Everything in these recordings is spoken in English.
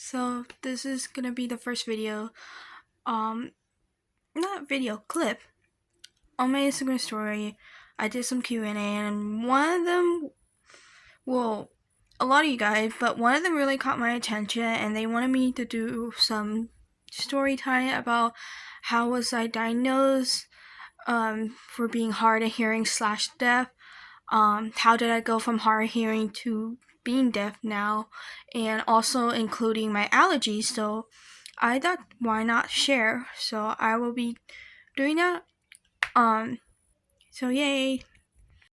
So this is gonna be the first video, um, not video, clip on my Instagram story. I did some Q&A and one of them, well, a lot of you guys, but one of them really caught my attention and they wanted me to do some story time about how was I diagnosed, for being hard of hearing / deaf. How did I go from hard of hearing to being deaf now, and also including my allergies. So I thought, why not share? So I will be doing that. So yay.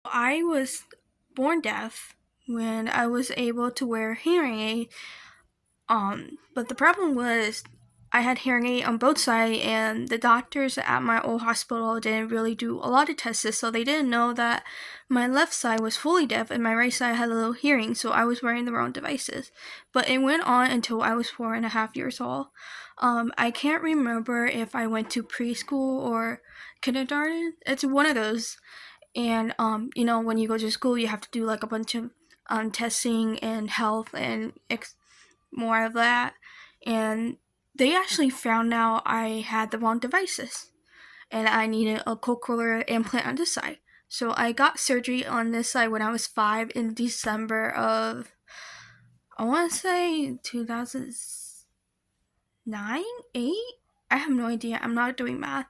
I was born deaf when I was able to wear hearing aid. But the problem was I had hearing aid on both sides, and the doctors at my old hospital didn't really do a lot of tests, so they didn't know that my left side was fully deaf and my right side had a little hearing, so I was wearing the wrong devices. But it went on until I was 4.5 years old. I can't remember if I went to preschool or kindergarten. It's one of those. And when you go to school, you have to do like a bunch of testing and health and more of that. And they actually found out I had the wrong devices and I needed a cochlear implant on this side. So I got surgery on this side when I was 5 in December of, I want to say 2009, 8? I have no idea. I'm not doing math.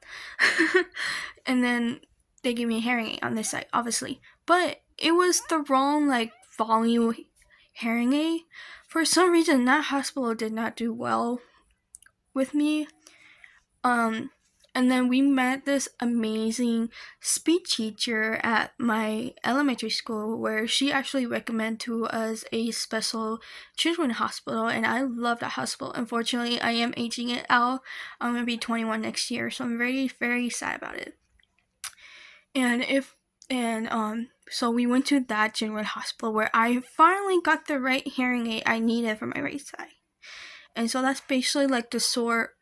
And then they gave me a hearing aid on this side, obviously. But it was the wrong, volume hearing aid. For some reason, that hospital did not do well with me. And then we met this amazing speech teacher at my elementary school where she actually recommended to us a special children's hospital, and I love that hospital. Unfortunately, I am aging it out. I'm gonna be 21 next year, so I'm very, very sad about it. So we went to that general hospital where I finally got the right hearing aid I needed for my right side. And so that's basically like the short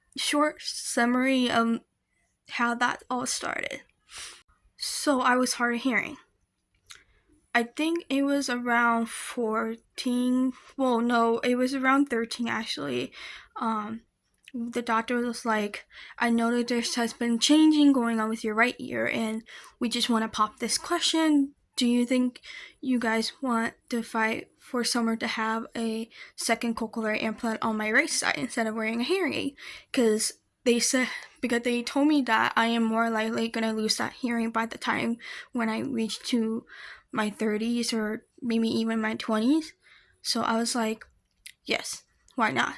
summary of how that all started. So I was hard of hearing. I think it was around 14. Well, no, it was around 13 actually. The doctor was like, I know that there has been changing going on with your right ear, and we just want to pop this question. Do you think you guys want to fight for someone to have a second cochlear implant on my right side instead of wearing a hearing aid? Because they told me that I am more likely gonna lose that hearing by the time when I reach to my 30s or maybe even my 20s. So I was like, yes, why not?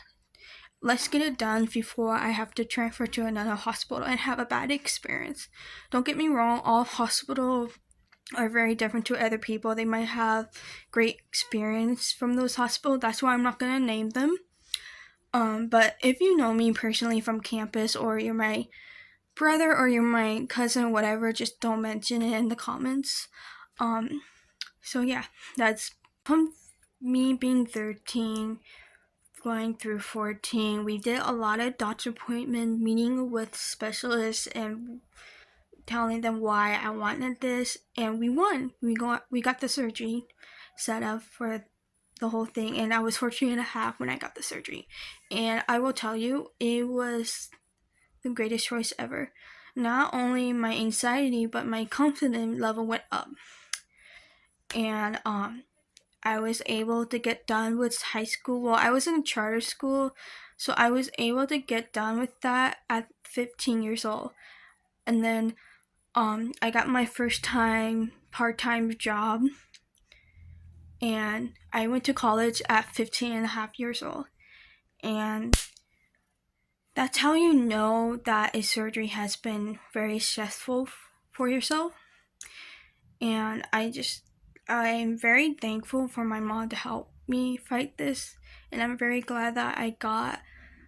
Let's get it done before I have to transfer to another hospital and have a bad experience. Don't get me wrong, all hospitals are very different to other people. They might have great experience from those hospitals. That's why I'm not gonna name them. But if you know me personally from campus, or you're my brother or you're my cousin, whatever, just don't mention it in the comments. So yeah, that's from me being 13, going through 14. We did a lot of doctor appointment meeting with specialists and telling them why I wanted this, and we won. We got the surgery set up for the whole thing, and I was 14.5 when I got the surgery. And I will tell you, it was the greatest choice ever. Not only my anxiety, but my confidence level went up. And I was able to get done with high school. Well, I was in a charter school, so I was able to get done with that at 15 years old. And then I got my first time part-time job, and I went to college at 15.5 years old. And that's how you know that a surgery has been very stressful for yourself. And I'm very thankful for my mom to help me fight this, and I'm very glad that I got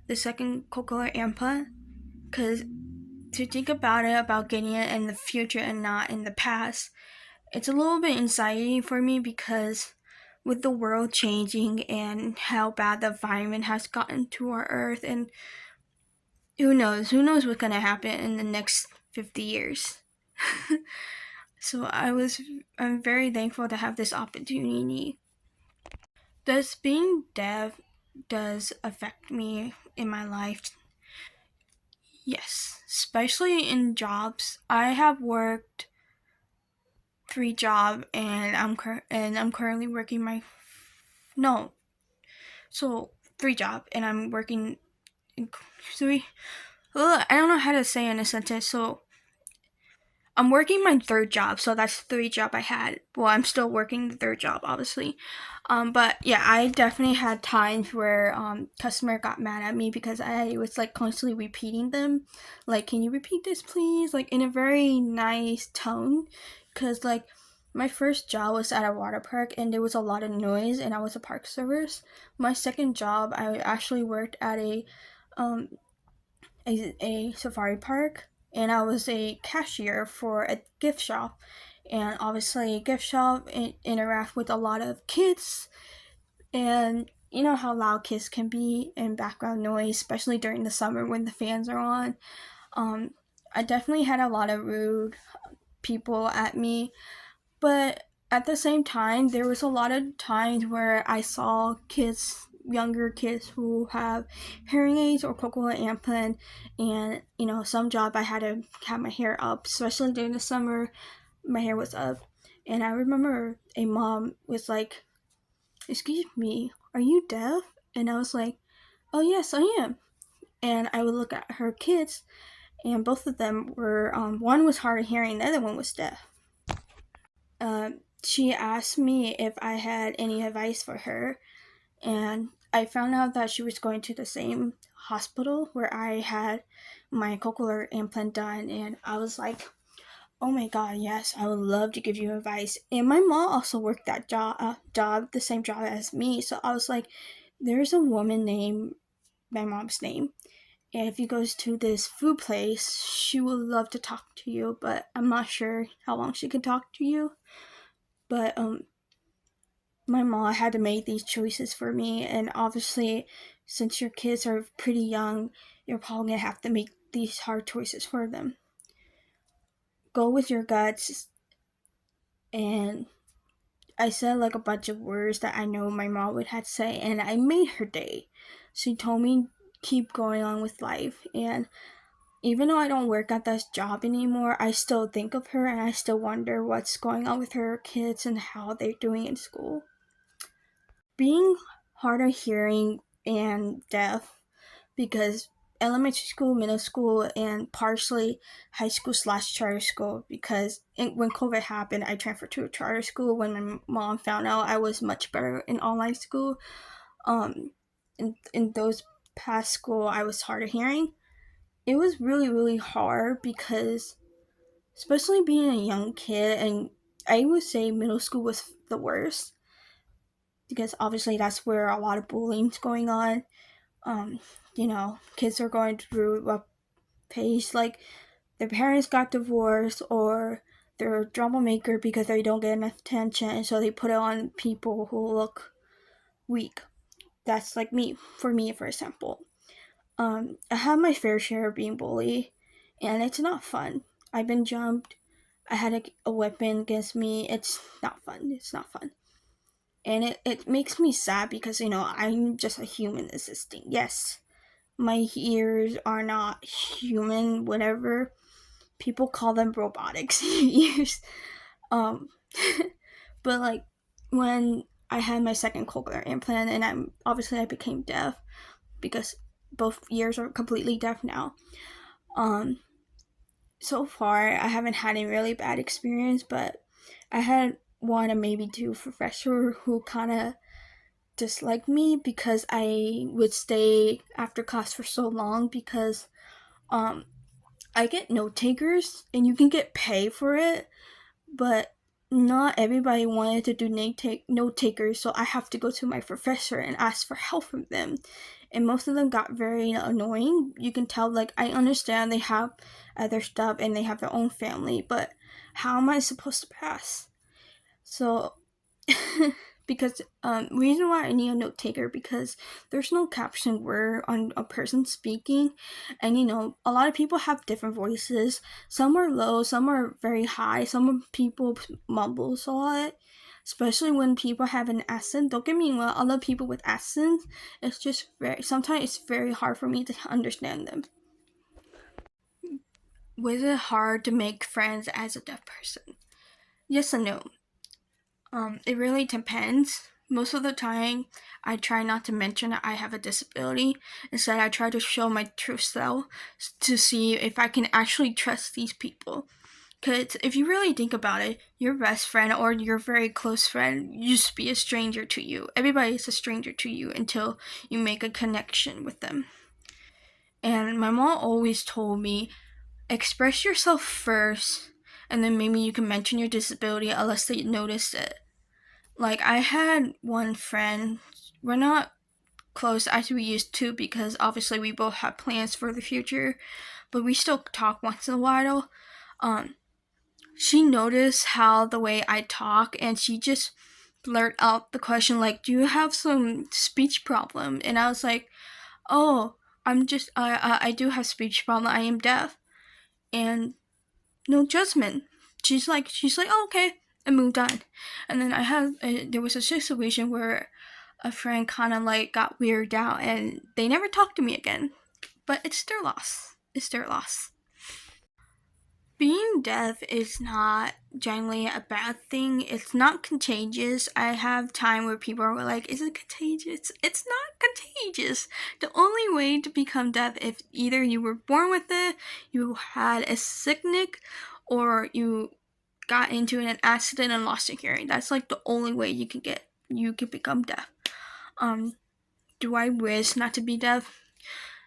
the second cochlear implant, because to think about getting it in the future and not in the past, it's a little bit anxiety for me, because with the world changing and how bad the environment has gotten to our earth, and who knows what's gonna happen in the next 50 years. So I'm very thankful to have this opportunity. Does being deaf does affect me in my life. Yes, especially in jobs. I have worked 3 jobs, and I'm currently working my no, so 3 jobs, and I'm working in three. I don't know how to say in a sentence. So I'm working my 3rd job, so that's 3 jobs I had. Well, I'm still working the 3rd job, obviously. But yeah, I definitely had times where customer got mad at me because I was like constantly repeating them, like, "Can you repeat this, please?" Like in a very nice tone, because like my first job was at a water park and there was a lot of noise, and I was a park service. My second job, I actually worked at um a safari park, and I was a cashier for a gift shop. And obviously, a gift shop interact with a lot of kids, and you know how loud kids can be and background noise, especially during the summer when the fans are on. Um, I definitely had a lot of rude people at me, but at the same time, there was a lot of times where I saw kids, younger kids who have hearing aids or cochlear implant, and you know, some job I had to have my hair up, especially during the summer. My hair was up, and I remember a mom was like, "Excuse me, are you deaf?" And I was like, "Oh yes, I am." And I would look at her kids, and both of them were one was hard of hearing, the other one was deaf. She asked me if I had any advice for her, and I found out that she was going to the same hospital where I had my cochlear implant done, and I was like, "Oh my god, yes, I would love to give you advice." And my mom also worked that job, the same job as me, so I was like, "There's a woman named my mom's name, and if you goes to this food place, she would love to talk to you, but I'm not sure how long she can talk to you." But my mom had to make these choices for me, and obviously, since your kids are pretty young, you're probably gonna have to make these hard choices for them. Go with your guts. And I said like a bunch of words that I know my mom would have to say, and I made her day. She told me keep going on with life, and even though I don't work at this job anymore, I still think of her and I still wonder what's going on with her kids and how they're doing in school. Being hard of hearing and deaf, because elementary school, middle school, and partially high school slash charter school, because when COVID happened, I transferred to a charter school when my mom found out I was much better in online school. In those past school, I was hard of hearing. It was really, really hard because, especially being a young kid, and I would say middle school was the worst because obviously that's where a lot of bullying's going on. Um, you know, kids are going through a phase like their parents got divorced or they're a troublemaker because they don't get enough attention, so they put it on people who look weak. That's like me, for example. I have my fair share of being bullied, and it's not fun. I've been jumped. I had a weapon against me. It's not fun. It's not fun. And it makes me sad because, you know, I'm just a human existing. Yes, my ears are not human, whatever. People call them robotics ears. Um, but like when I had my second cochlear implant, and I became deaf because both ears are completely deaf now. Um, so far I haven't had a really bad experience, but I had one or maybe two professor who kind of disliked me because I would stay after class for so long because um I get note takers and you can get paid for it, but not everybody wanted to do note takers, so I have to go to my professor and ask for help from them. And most of them got very annoying. You can tell, like, I understand they have other stuff and they have their own family, but how am I supposed to pass? So because reason why I need a note taker, because there's no caption word on a person speaking, and you know a lot of people have different voices. Some are low, some are very high, some people mumbles a lot. especially when people have an accent. Don't get me wrong, other people with accents, it's just sometimes it's very hard for me to understand them. Was it hard to make friends as a deaf person? Yes and no. It really depends. Most of the time, I try not to mention that I have a disability. Instead, I try to show my true self to see if I can actually trust these people. Because if you really think about it, your best friend or your very close friend used to be a stranger to you. Everybody is a stranger to you until you make a connection with them. And my mom always told me, express yourself first, and then maybe you can mention your disability unless they notice it. Like, I had one friend, we're not close as we used to because obviously we both have plans for the future, but we still talk once in a while. She noticed how the way I talk, and she just blurt out the question like, "Do you have some speech problem?" And I was like, "Oh, I do have speech problem. I am deaf," and no judgment. She's like, "Oh, okay," and moved on. And then there was a situation where a friend kind of like got weirded out, and they never talked to me again. But it's their loss. It's their loss. Being deaf is not generally a bad thing. It's not contagious. I have time where people are like, "Is it contagious?" It's not contagious. The only way to become deaf if either you were born with it, you had a sickness, or you got into an accident and lost your hearing. That's like the only way you can become deaf. Do I wish not to be deaf?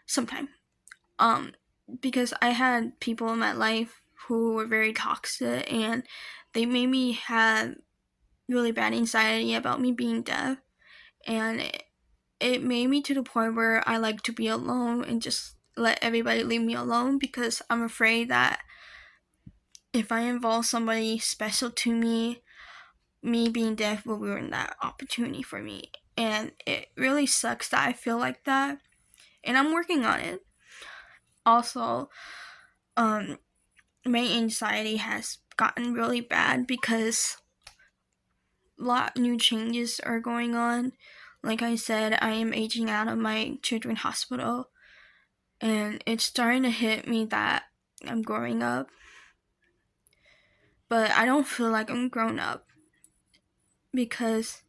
Sometimes. Because I had people in my life who were very toxic, and they made me have really bad anxiety about me being deaf, and it made me to the point where I like to be alone and just let everybody leave me alone, because I'm afraid that if I involve somebody special to me being deaf will ruin that opportunity for me. And it really sucks that I feel like that, and I'm working on it. Also, my anxiety has gotten really bad because a lot of new changes are going on. Like I said, I am aging out of my children's hospital, and it's starting to hit me that I'm growing up. But I don't feel like I'm grown up, because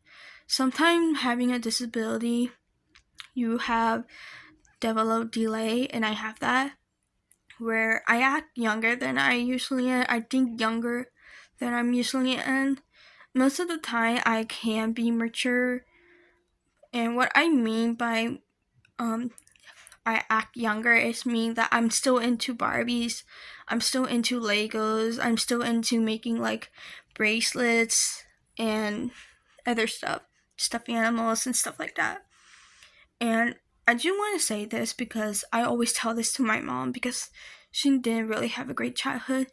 sometimes having a disability, you have developed delay, and I have that, where I act younger than I usually am. I think younger than I'm usually am. Most of the time, I can be mature, and what I mean by I act younger is mean that I'm still into Barbies, I'm still into Legos, I'm still into making like bracelets and other stuff, stuffed animals and stuff like that. And I do want to say this because I always tell this to my mom, because she didn't really have a great childhood.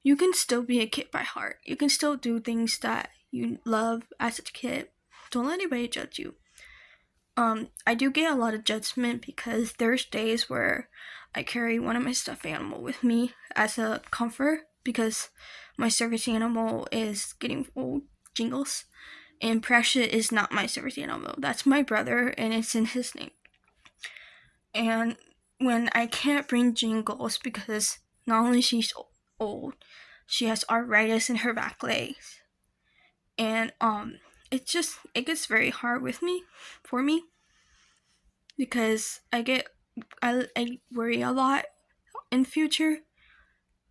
You can still be a kid by heart. You can still do things that you love as a kid. Don't let anybody judge you. I do get a lot of judgment because there's days where I carry one of my stuffed animal with me as a comfort, because my service animal is getting old, Jingles, and Precious is not my service animal. That's my brother, and it's in his name. And when I can't bring Jingles because not only she's old, she has arthritis in her back legs, and it gets very hard for me, because I worry a lot in the future,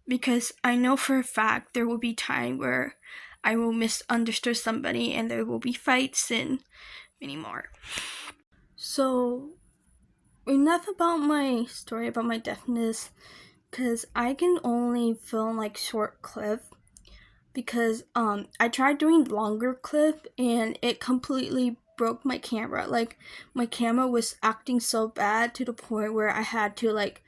because I know for a fact there will be time where I will misunderstand somebody, and there will be fights and many more. So enough about my story about my deafness, because I can only film like short clip, because I tried doing longer clip and it completely broke my camera. Like, my camera was acting so bad to the point where I had to like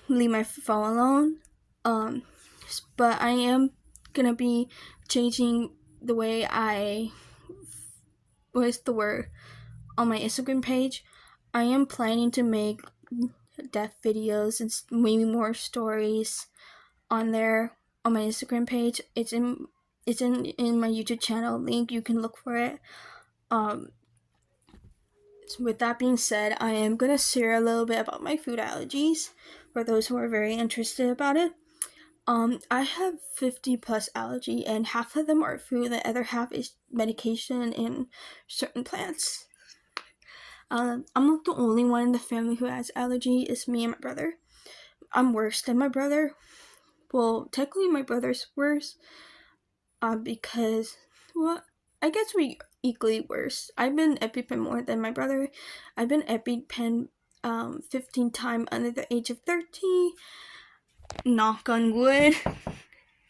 leave my phone alone. But I am gonna be changing the way what's the word, on my Instagram page. I am planning to make deaf videos and maybe more stories on there on my Instagram page. It's in my YouTube channel link. You can look for it. So with that being said, I am gonna share a little bit about my food allergies for those who are very interested about it. I have 50 plus allergy, and half of them are food, the other half is medication and certain plants. I'm not the only one in the family who has allergy. It's me and my brother. I'm worse than my brother. Well, technically my brother's worse, because, well, I guess we equally worse. I've been EpiPen more than my brother. I've been EpiPen 15 times under the age of 30. Knock on wood,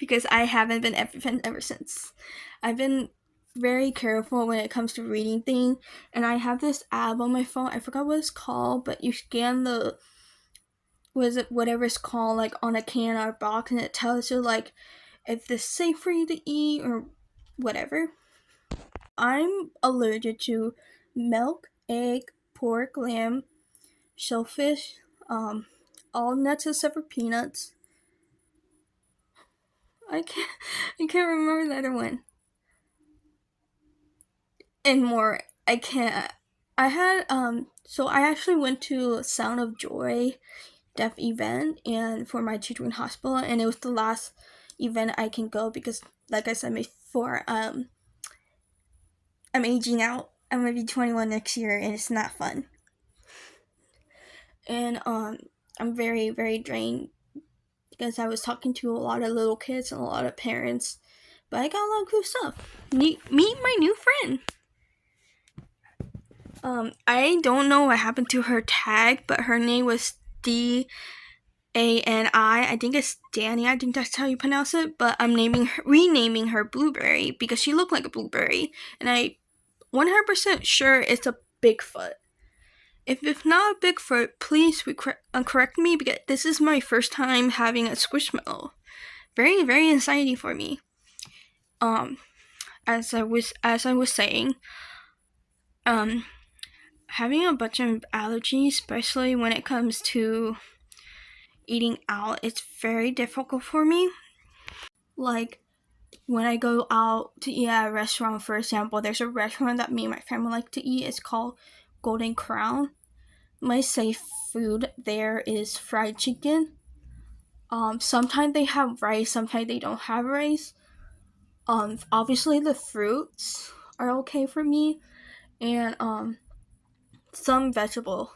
because I haven't been EpiPen ever since. I've been very careful when it comes to reading things, and I have this app on my phone. I forgot what it's called, but you scan the whatever it's called, like on a can or a box, and it tells you like if it's safe for you to eat or whatever. I'm allergic to milk, egg, pork, lamb, shellfish, all nuts except for peanuts. I can't remember the other one. And more. I can't. I had so I actually went to Sound of Joy deaf event and for my children's hospital, and it was the last event I can go because, like I said before, I'm aging out. I'm gonna be 21 next year, and it's not fun. And I'm very very drained because I was talking to a lot of little kids and a lot of parents, but I got a lot of cool stuff. Meet my new friend. I don't know what happened to her tag, but her name was DANI. I think it's Danny. I think that's how you pronounce it. But I'm renaming her Blueberry because she looked like a blueberry, and I 100% sure it's a Bigfoot. If it's not a Bigfoot, please correct me because this is my first time having a Squishmallow. Very very anxiety for me. As I was saying, having a bunch of allergies, especially when it comes to eating out, it's very difficult for me. Like when I go out to eat at a restaurant, for example, there's a restaurant that me and my family like to eat. It's called Golden Crown. My safe food there is fried chicken. Sometimes they have rice, sometimes they don't have rice. Obviously the fruits are okay for me, and some vegetables.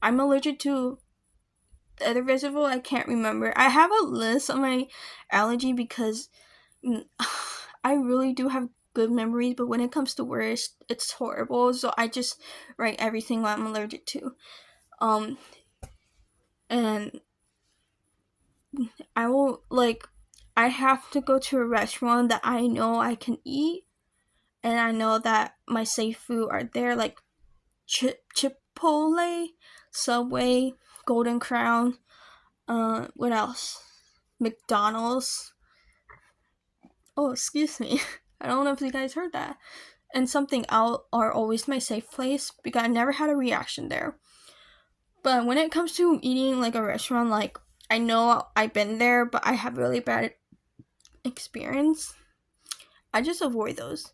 I'm allergic to the other vegetable. I can't remember. I have a list on my allergy because I really do have good memories, but when it comes to words, it's horrible. So I just write everything what I'm allergic to. And I will I have to go to a restaurant that I know I can eat, and I know that my safe food are there, like Chipotle, Subway, Golden Crown. What else? McDonald's. Oh, excuse me. I don't know if you guys heard that. And Something Out are always my safe place because I never had a reaction there. But when it comes to eating like a restaurant, like I know I've been there, but I have really bad experience, I just avoid those.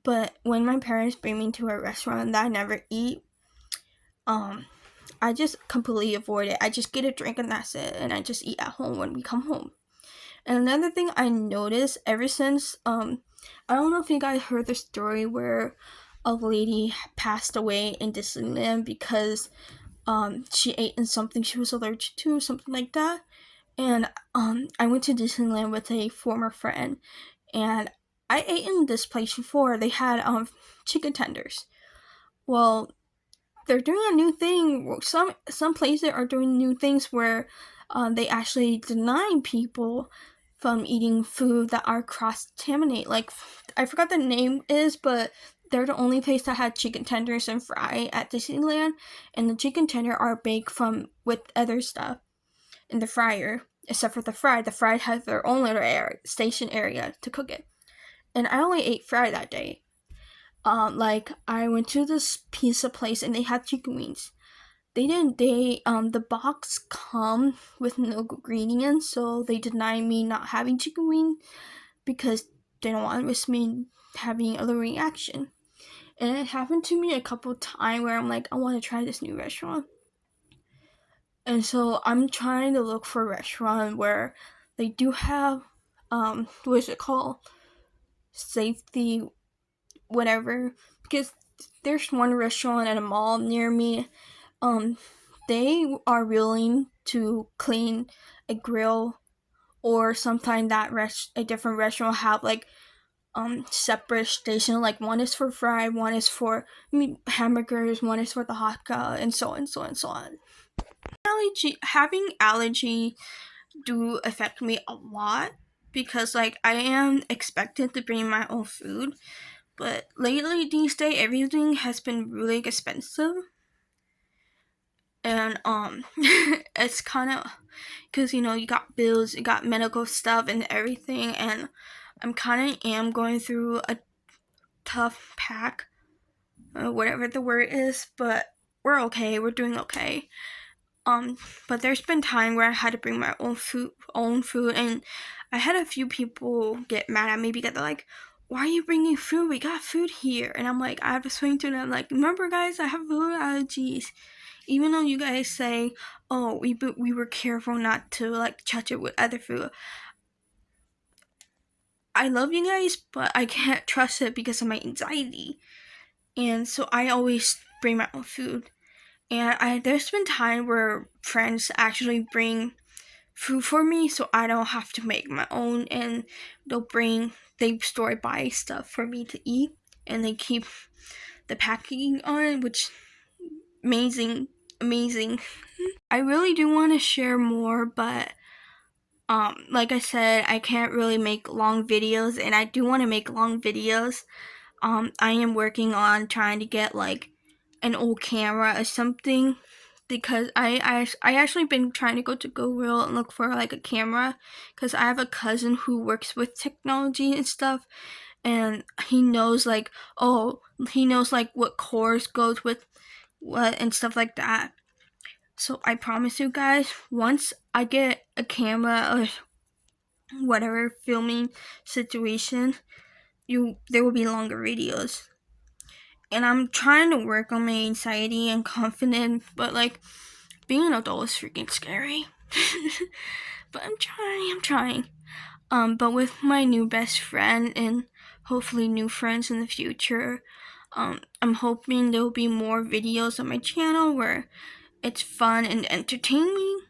But when my parents bring me to a restaurant that I never eat, I just completely avoid it. I just get a drink and that's it, and I just eat at home when we come home. And another thing I noticed ever since, I don't know if you guys heard the story where a lady passed away in Disneyland because she ate in something she was allergic to, something like that. And I went to Disneyland with a former friend, and I ate in this place before. They had chicken tenders. Well, they're doing a new thing. Some places are doing new things where they actually deny people from eating food that are cross-contaminated. Like, I forgot the name is, but they're the only place that had chicken tenders and fry at Disneyland, and the chicken tender are baked with other stuff in the fryer, except for the fry. The fry has their own little station area to cook it, and I only ate fry that day. I went to this pizza place and they had chicken wings. The box come with no ingredients, so they denied me not having chicken wing because they don't want to risk me having a reaction. And it happened to me a couple times where I'm like, I want to try this new restaurant. And so I'm trying to look for a restaurant where they do have, what is it called? Safety, whatever. Because there's one restaurant at a mall near me. They are willing to clean a grill, or sometimes that a different restaurant have like separate station, like one is for fried, one is for hamburgers, one is for the hot dog, and so on, so on, so on. Having allergy do affect me a lot, because like I am expected to bring my own food, but lately these days everything has been really expensive. And it's kind of, because you know, you got bills, you got medical stuff and everything, and I'm kind of am going through a tough pack, whatever the word is, but we're okay, we're doing okay. But there's been time where I had to bring my own food, and I had a few people get mad at me because they're like, why are you bringing food? We got food here. And I'm like, I have to swing to them, like, remember guys, I have food allergies. Even though you guys say, oh, we were careful not to like touch it with other food, I love you guys, but I can't trust it because of my anxiety. And so I always bring my own food. And there's been time where friends actually bring food for me, so I don't have to make my own, and they store by stuff for me to eat, and they keep the packaging on, which amazing. I really do want to share more, but like I said, I can't really make long videos, and I do want to make long videos. I am working on trying to get like an old camera or something, because I actually been trying to go to Goodwill and look for like a camera, because I have a cousin who works with technology and stuff, and he knows like what cores goes with what and stuff like that. So I promise you guys, once I get a camera or whatever filming situation, there will be longer videos. And I'm trying to work on my anxiety and confidence, but like being an adult is freaking scary. But I'm trying. But with my new best friend and hopefully new friends in the future, I'm hoping there will be more videos on my channel where it's fun and entertaining.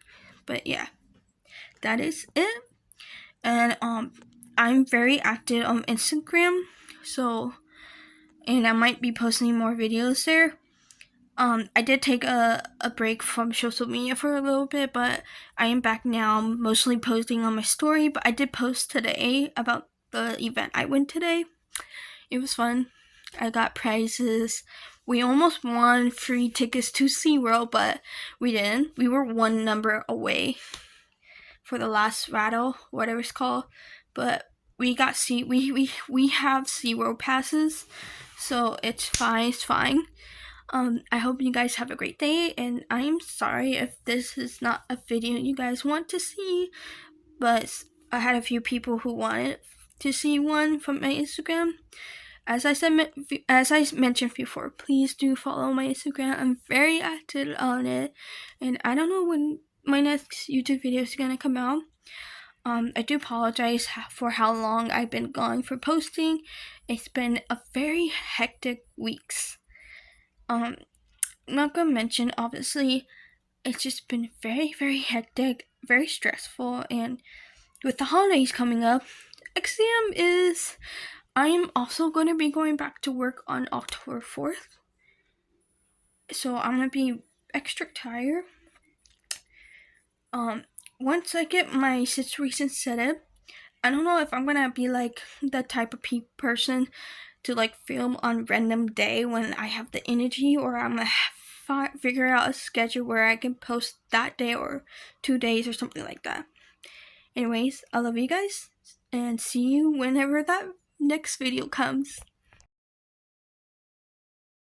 But yeah, that is it. And I'm very active on Instagram, and I might be posting more videos there. I did take a break from social media for a little bit, but I am back now, mostly posting on my story. But I did post today about the event I went today. It was fun. I got prizes. We almost won free tickets to SeaWorld, but we didn't. We were one number away for the last rattle, whatever it's called. But we have SeaWorld passes, so it's fine. I hope you guys have a great day, and I am sorry if this is not a video you guys want to see, but I had a few people who wanted to see one from my Instagram. As I mentioned before, please do follow my Instagram. I'm very active on it, and I don't know when my next YouTube video is gonna come out. I do apologize for how long I've been gone for posting. It's been a very hectic weeks. I'm not gonna mention, obviously, it's just been very, very hectic, very stressful, and with the holidays coming up, I am also going to be going back to work on October 4th, so I'm going to be extra tired. Once I get my situation set up, I don't know if I'm going to be like the type of person to like film on random day when I have the energy, or I'm going to figure out a schedule where I can post that day or 2 days or something like that. Anyways, I love you guys, and see you whenever that next video comes.